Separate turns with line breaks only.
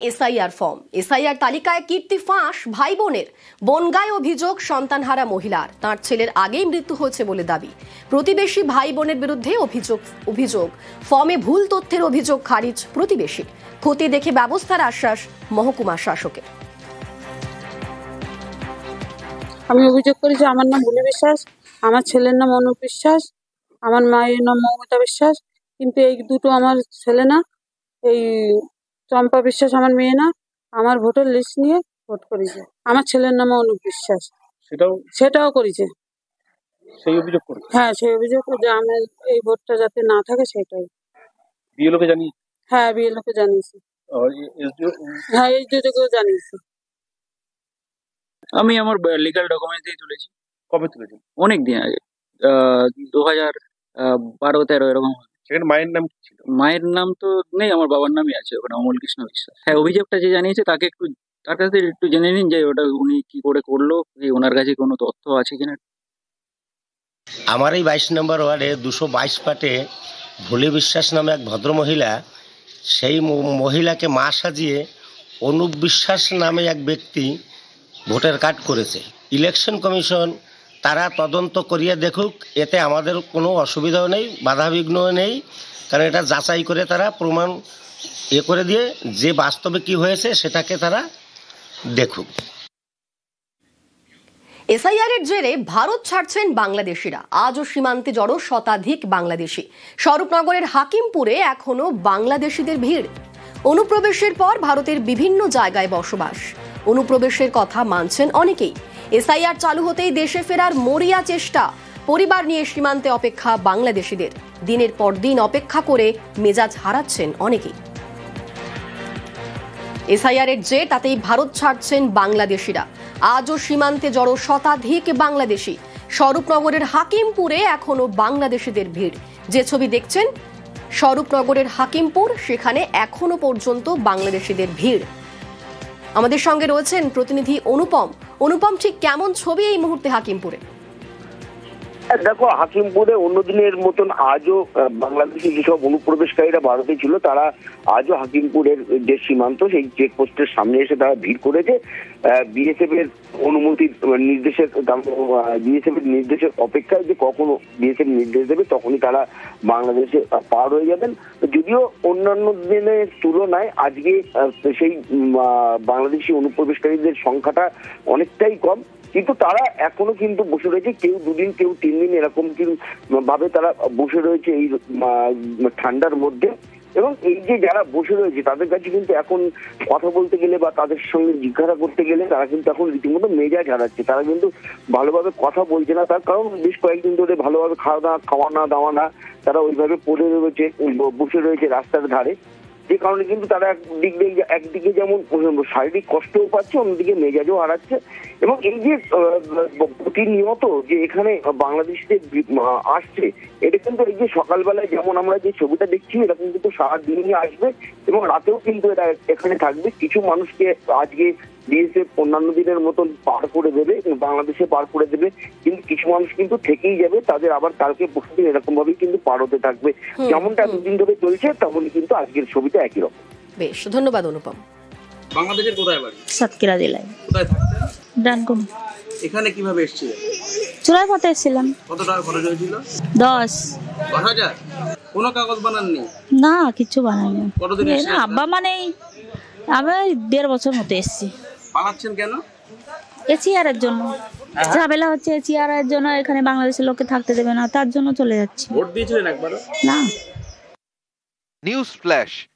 SIR form, SIR তালিকায় কীর্তি ফাঁস ভাই বোনের। বনগাঁয় অভিযোগ সন্তানহারা মহিলার, তাঁর ছেলের আগেই মৃত্যু হয়েছে বলে দাবি। প্রতিবেশী ভাই বোনের বিরুদ্ধে অভিযোগ ফর্মে ভুল তথ্যের অভিযোগ খারিজ প্রতিবেশী। ক্ষতি দেখে ব্যবস্থার আশ্বাস মহকুমা শাসকের।
আমি অভিযোগ করেছি, আমার নাম ভুলি বিশ্বাস, আমার ছেলের নাম অনুপ বিশ্বাস, আমার মায়ের নাম মমতা বিশ্বাস, কিন্তু এই দুটো আমার ছেলে না। এই চম্পা বিশ্বাস আমার মেয়ে না। আমার ভোটার লিস্ট নিয়ে ভোট করেছে, আমার ছেলের নাম অনুপ বিশ্বাস, সেটাও করেছে।
সেই অভিযোগ করে?
হ্যাঁ, সেই অভিযোগ যে আমার এই ভোটটা যাতে না থাকে সেটাই।
বিএলওকে জানি?
হ্যাঁ, বিএলওকে জানিয়েছি। হ্যাঁ, এইচডিওকেও জানিয়েছি।
আমি আমার লিগাল ডকুমেন্টস দিয়ে তুলেছি।
কবে তুলেছেন?
অনেক দিন আগে, 2012-13 এরকম।
সেখানে মায়ের নাম কি ছিল?
মায়ের নাম তো নেই, আমার বাবার নামই আছে ওখানে, অমল কৃষ্ণ বিশ্বাস। হ্যাঁ, অভিযোগটা যে জানিয়েছে তাকে একটু, তার কাছ থেকে একটু জেনে নিন যে ওটা উনি কি করে করলো, ওনার কাছে কোনো তথ্য আছে কিনা।
আমার এই 22 নম্বর ওয়ার্ডে 222 পাটে ভুলি বিশ্বাস নামে এক ভদ্রমহিলা, সেই মহিলাকে মা সাজিয়ে অনুপ বিশ্বাস নামে এক ব্যক্তি ভোটার কার্ড করেছে। ইলেকশন কমিশন তারা তদন্ত করিয়ে দেখুক, এতে আমাদের কোনো অসুবিধাও নেই, বাধাবিঘ্নও নেই, কারণ এটা যাচাই করে তারা প্রমাণ করে দিয়ে যে বাস্তবে কি হয়েছে সেটাকে তারা দেখুক।
এসআইআর এর জেরে ভারত ছাড়ছেন বাংলাদেশিরা। আজও সীমান্তে জড়ো শতাধিক বাংলাদেশি। স্বরূপনগরের হাকিমপুরে এখনো বাংলাদেশিদের ভিড়। অনুপ্রবেশের পর ভারতের বিভিন্ন জায়গায় বসবাস। অনুপ্রবেশের কথা মানছেন অনেকেই। এসআইআর চালু হতেই দেশে ফেরার মরিয়া চেষ্টা। পরিবার নিয়ে সীমান্তে অপেক্ষা বাংলাদেশিদের। দিনের পর দিন অপেক্ষা করে মেজাজ হারাচ্ছেন অনেকেই। এসআইআর এর যে তাতেই ভারত ছাড়ছেন বাংলাদেশিরা। আজও সীমান্তে জড়ো শতাধিক বাংলাদেশি। স্বরূপনগরের হাকিমপুরে এখনো বাংলাদেশিদের ভিড়। যে ছবি দেখছেন স্বরূপনগরের হাকিমপুর, সেখানে এখনো পর্যন্ত বাংলাদেশিদের ভিড়। আমাদের সঙ্গে রয়েছেন প্রতিনিধি অনুপম, ঠিক কেমন ছবি এই মুহূর্তে হাকিমপুরে?
দেখো, হাকিমপুরে অন্যদিনের মতন আজও বাংলাদেশি যেসব অনুপ্রবেশকারীরা ভারতে ছিল তারা আজও হাকিমপুরের যে সীমান্ত সেই চেকপোস্টের সামনে এসে তারা ভিড় করেছে। বিএসএফ এর অনুমতির নির্দেশের অপেক্ষায় যে কখনো বিএসএফ নির্দেশ দেবে তখনই তারা বাংলাদেশে পার হয়ে যাবেন। যদিও অন্যান্য দিনের তুলনায় আজকে সেই বাংলাদেশি অনুপ্রবেশকারীদের সংখ্যাটা অনেকটাই কম, কিন্তু তারা এখনো কিন্তু বসে রয়েছে। কেউ 2 দিন, কেউ 3 দিন এরকম ভাবে তারা বসে রয়েছে এই ঠান্ডার মধ্যে। এবং এই যে যারা বসে রয়েছে তাদের কাছে কিন্তু এখন কথা বলতে গেলে বা তাদের সঙ্গে জিজ্ঞাসা করতে গেলে তারা কিন্তু এখন রীতিমতো মেজাজ হারাচ্ছে। তারা কিন্তু ভালোভাবে কথা বলছে না, তার কারণ বেশ কয়েকদিন ধরে ভালোভাবে খাওয়া না, তারা ওইভাবে পড়ে রয়েছে, বসে রয়েছে রাস্তার ধারে। যে কারণে কিন্তু তারা একদিকে যেমন শারীরিক কষ্টও পাচ্ছে, অন্যদিকে মেজাজও হারাচ্ছে। এবং এই যে প্রতিনিয়ত যে এখানে বাংলাদেশিদের আসছে, এটা কিন্তু এই যে সকালবেলায় যেমন আমরা যে ছবিটা দেখছি এরকম কিন্তু সারাদিনই আসবে এবং রাতেও কিন্তু এটা এখানে থাকবে। কিছু মানুষকে আজকে বিএসএফ অন্যান্য দিনের মতন পার করে দেবে, বাংলাদেশে পার করে দেবে, কিন্তু কিছু মানুষ কিন্তু থেকেই যাবে, তাদের আবার কালকে পরশুদিন এরকম ভাবেই কিন্তু পার হতে থাকবে। যেমনটা এতদিন ধরে চলছে তেমনই কিন্তু আজকের ছবিটা একই রকম।
বেশ, ধন্যবাদ অনুপম।
বাংলাদেশের কোথায় বাড়ি?
সাতক্ষীরা জেলায়।
কোথায় থাকতেন?
ডানকুনি।
এখানে কিভাবে এসেছিলেন?
চুরাই পথে এসেছিলাম।
কত টাকা খরচ হয়েছিল?
10,000।
কোনো কাগজ বানাননি?
না, কিছু বানাইনি।
কতদিন এসেছেন?
আব্বা মানে আমি 1.5 বছর মতো এসেছি।
পালাচ্ছেন কেন?
এসিআরের জন্য ঝামেলা হচ্ছে, এসিআরের জন্য এখানে বাংলাদেশের লোককে থাকতে দেবে না, তার জন্য চলে যাচ্ছি।
ভোট দিয়েছিলেন একবারও?
না।
News flash